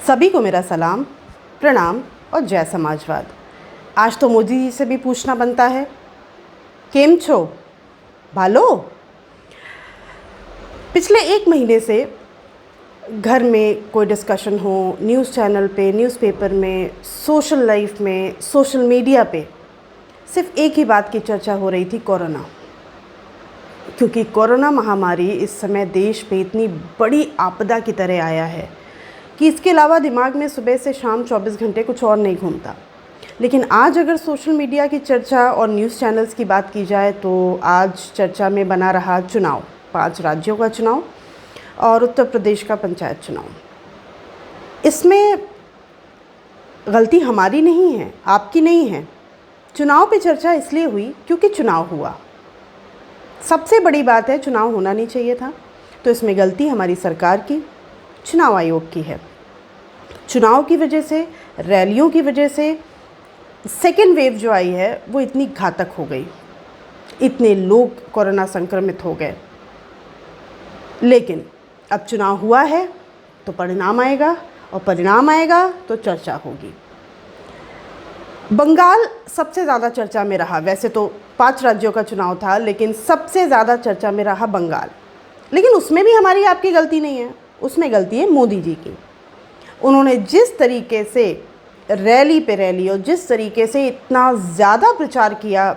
सभी को मेरा सलाम, प्रणाम और जय समाजवाद। आज तो मोदी जी से भी पूछना बनता है, केम छो भालो। पिछले एक महीने से घर में कोई डिस्कशन हो, न्यूज़ चैनल पे, न्यूज़पेपर में, सोशल लाइफ में, सोशल मीडिया पे सिर्फ एक ही बात की चर्चा हो रही थी, कोरोना। क्योंकि कोरोना महामारी इस समय देश पे इतनी बड़ी आपदा की तरह आया है कि इसके अलावा दिमाग में सुबह से शाम 24 घंटे कुछ और नहीं घूमता। लेकिन आज अगर सोशल मीडिया की चर्चा और न्यूज़ चैनल्स की बात की जाए तो आज चर्चा में बना रहा चुनाव, 5 राज्यों का चुनाव और उत्तर प्रदेश का पंचायत चुनाव। इसमें गलती हमारी नहीं है, आपकी नहीं है। चुनाव पे चर्चा इसलिए हुई क्योंकि चुनाव हुआ। सबसे बड़ी बात है, चुनाव होना नहीं चाहिए था, तो इसमें गलती हमारी सरकार की, चुनाव आयोग की है। चुनाव की वजह से, रैलियों की वजह से सेकेंड वेव जो आई है वो इतनी घातक हो गई, इतने लोग कोरोना संक्रमित हो गए। लेकिन अब चुनाव हुआ है तो परिणाम आएगा, और परिणाम आएगा तो चर्चा होगी। बंगाल सबसे ज़्यादा चर्चा में रहा। वैसे तो 5 राज्यों का चुनाव था, लेकिन सबसे ज़्यादा चर्चा में रहा बंगाल। लेकिन उसमें भी हमारी आपकी गलती नहीं है, उसमें गलती है मोदी जी की। उन्होंने जिस तरीके से रैली पे रैली और जिस तरीके से इतना ज़्यादा प्रचार किया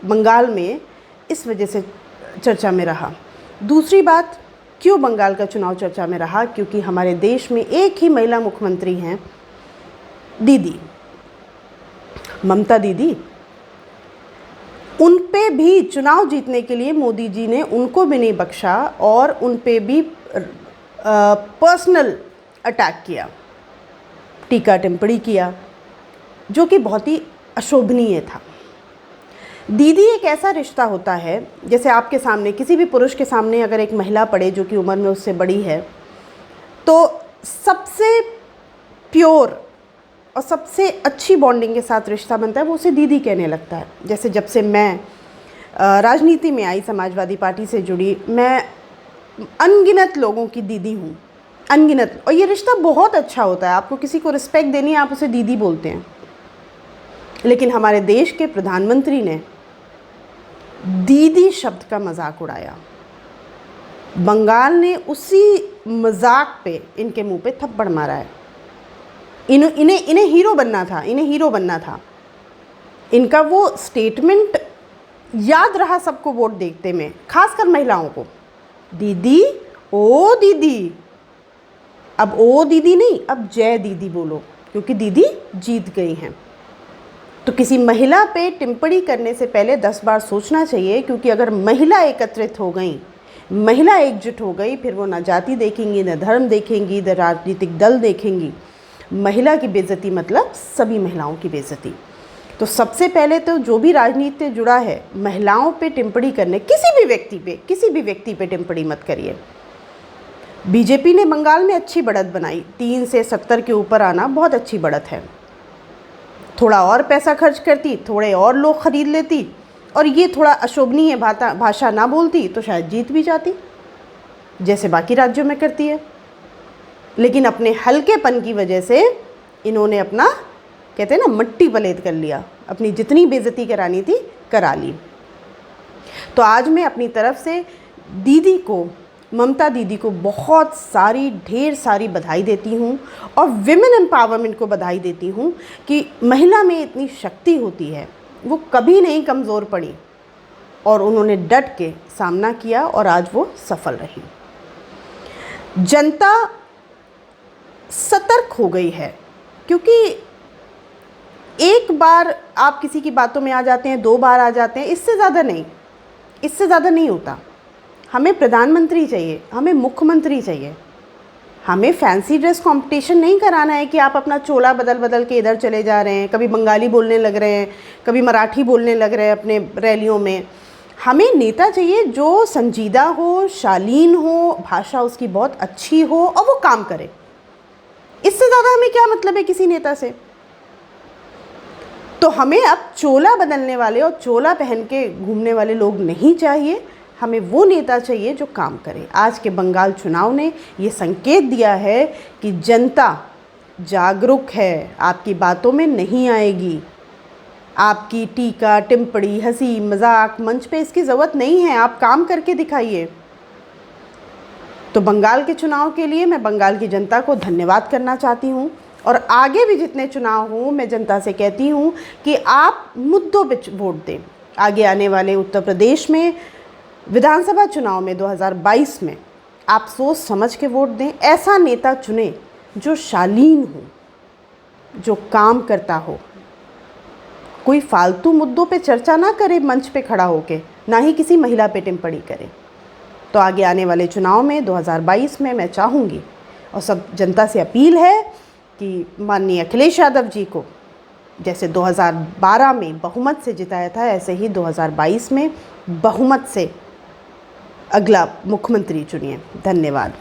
बंगाल में, इस वजह से चर्चा में रहा। दूसरी बात, क्यों बंगाल का चुनाव चर्चा में रहा? क्योंकि हमारे देश में एक ही महिला मुख्यमंत्री हैं, दीदी ममता दीदी। उन पे भी चुनाव जीतने के लिए मोदी जी ने उनको भी नहीं बख्शा और उन पे भी पर्सनल अटैक किया, टीका टिप्पणी किया, जो कि बहुत ही अशोभनीय था। दीदी एक ऐसा रिश्ता होता है, जैसे आपके सामने, किसी भी पुरुष के सामने अगर एक महिला पड़े जो कि उम्र में उससे बड़ी है, तो सबसे प्योर और सबसे अच्छी बॉन्डिंग के साथ रिश्ता बनता है, वो उसे दीदी कहने लगता है। जैसे जब से मैं राजनीति में आई, समाजवादी पार्टी से जुड़ी, मैं अनगिनत लोगों की दीदी हूँ, अनगिनत। और ये रिश्ता बहुत अच्छा होता है। आपको किसी को रिस्पेक्ट देनी है, आप उसे दीदी बोलते हैं। लेकिन हमारे देश के प्रधानमंत्री ने दीदी शब्द का मजाक उड़ाया। बंगाल ने उसी मजाक पे इनके मुंह पे थप्पड़ मारा है। इन्हें हीरो बनना था, इन्हें हीरो बनना था। इनका वो स्टेटमेंट याद रहा सबको वोट देखते में, खासकर महिलाओं को। दीदी, ओ दीदी। अब ओ दीदी नहीं, अब जय दीदी बोलो, क्योंकि दीदी जीत गई हैं। तो किसी महिला पे टिप्पणी करने से पहले 10 बार सोचना चाहिए, क्योंकि अगर महिला एकत्रित हो गई, महिला एकजुट हो गई, फिर वो ना जाति देखेंगी, न धर्म देखेंगी, न राजनीतिक दल देखेंगी। महिला की बेइज्जती मतलब सभी महिलाओं की बेइज्जती। तो सबसे पहले तो जो भी राजनीति से जुड़ा है, महिलाओं पे टिप्पणी करने, किसी भी व्यक्ति पे टिप्पणी मत करिए। बीजेपी ने बंगाल में अच्छी बढ़त बनाई, 3 से 70 के ऊपर आना बहुत अच्छी बढ़त है। थोड़ा और पैसा खर्च करती, थोड़े और लोग खरीद लेती, और ये थोड़ा अशोभनीय भाषा ना बोलती तो शायद जीत भी जाती, जैसे बाकी राज्यों में करती है। लेकिन अपने हल्केपन की वजह से इन्होंने अपना, कहते हैं ना, मट्टी पलेद कर लिया। अपनी जितनी बेइज्जती करानी थी करा ली। तो आज मैं अपनी तरफ से दीदी को, ममता दीदी को बहुत सारी, ढेर सारी बधाई देती हूँ, और विमेन एम्पावरमेंट को बधाई देती हूँ कि महिला में इतनी शक्ति होती है। वो कभी नहीं कमज़ोर पड़ी और उन्होंने डट के सामना किया और आज वो सफल रही। जनता सतर्क हो गई है, क्योंकि एक बार आप किसी की बातों में आ जाते हैं, 2 बार आ जाते हैं, इससे ज़्यादा नहीं होता। हमें प्रधानमंत्री चाहिए, हमें मुख्यमंत्री चाहिए। हमें फैंसी ड्रेस कंपटीशन नहीं कराना है कि आप अपना चोला बदल बदल के इधर चले जा रहे हैं, कभी बंगाली बोलने लग रहे हैं, कभी मराठी बोलने लग रहे हैं अपने रैलियों में। हमें नेता चाहिए जो संजीदा हो, शालीन हो, भाषा उसकी बहुत अच्छी हो और वो काम करे। इससे ज़्यादा हमें क्या मतलब है किसी नेता से? तो हमें अब चोला बदलने वाले और चोला पहन के घूमने वाले लोग नहीं चाहिए। हमें वो नेता चाहिए जो काम करे। आज के बंगाल चुनाव ने ये संकेत दिया है कि जनता जागरूक है, आपकी बातों में नहीं आएगी। आपकी टीका टिप्पणी हंसी मजाक मंच पे इसकी ज़रूरत नहीं है, आप काम करके दिखाइए। तो बंगाल के चुनाव के लिए मैं बंगाल की जनता को धन्यवाद करना चाहती हूँ, और आगे भी जितने चुनाव हों मैं जनता से कहती हूँ कि आप मुद्दों पे वोट दें। आगे आने वाले उत्तर प्रदेश में विधानसभा चुनाव में 2022 में आप सोच समझ के वोट दें। ऐसा नेता चुनें जो शालीन हो, जो काम करता हो, कोई फालतू मुद्दों पे चर्चा ना करे मंच पे खड़ा होके, ना ही किसी महिला पे टिप्पणी करे। तो आगे आने वाले चुनाव में 2022 में मैं चाहूँगी और सब जनता से अपील है कि माननीय अखिलेश यादव जी को जैसे 2012 में बहुमत से जिताया था, ऐसे ही 2022 में बहुमत से अगला मुख्यमंत्री चुनिए। धन्यवाद।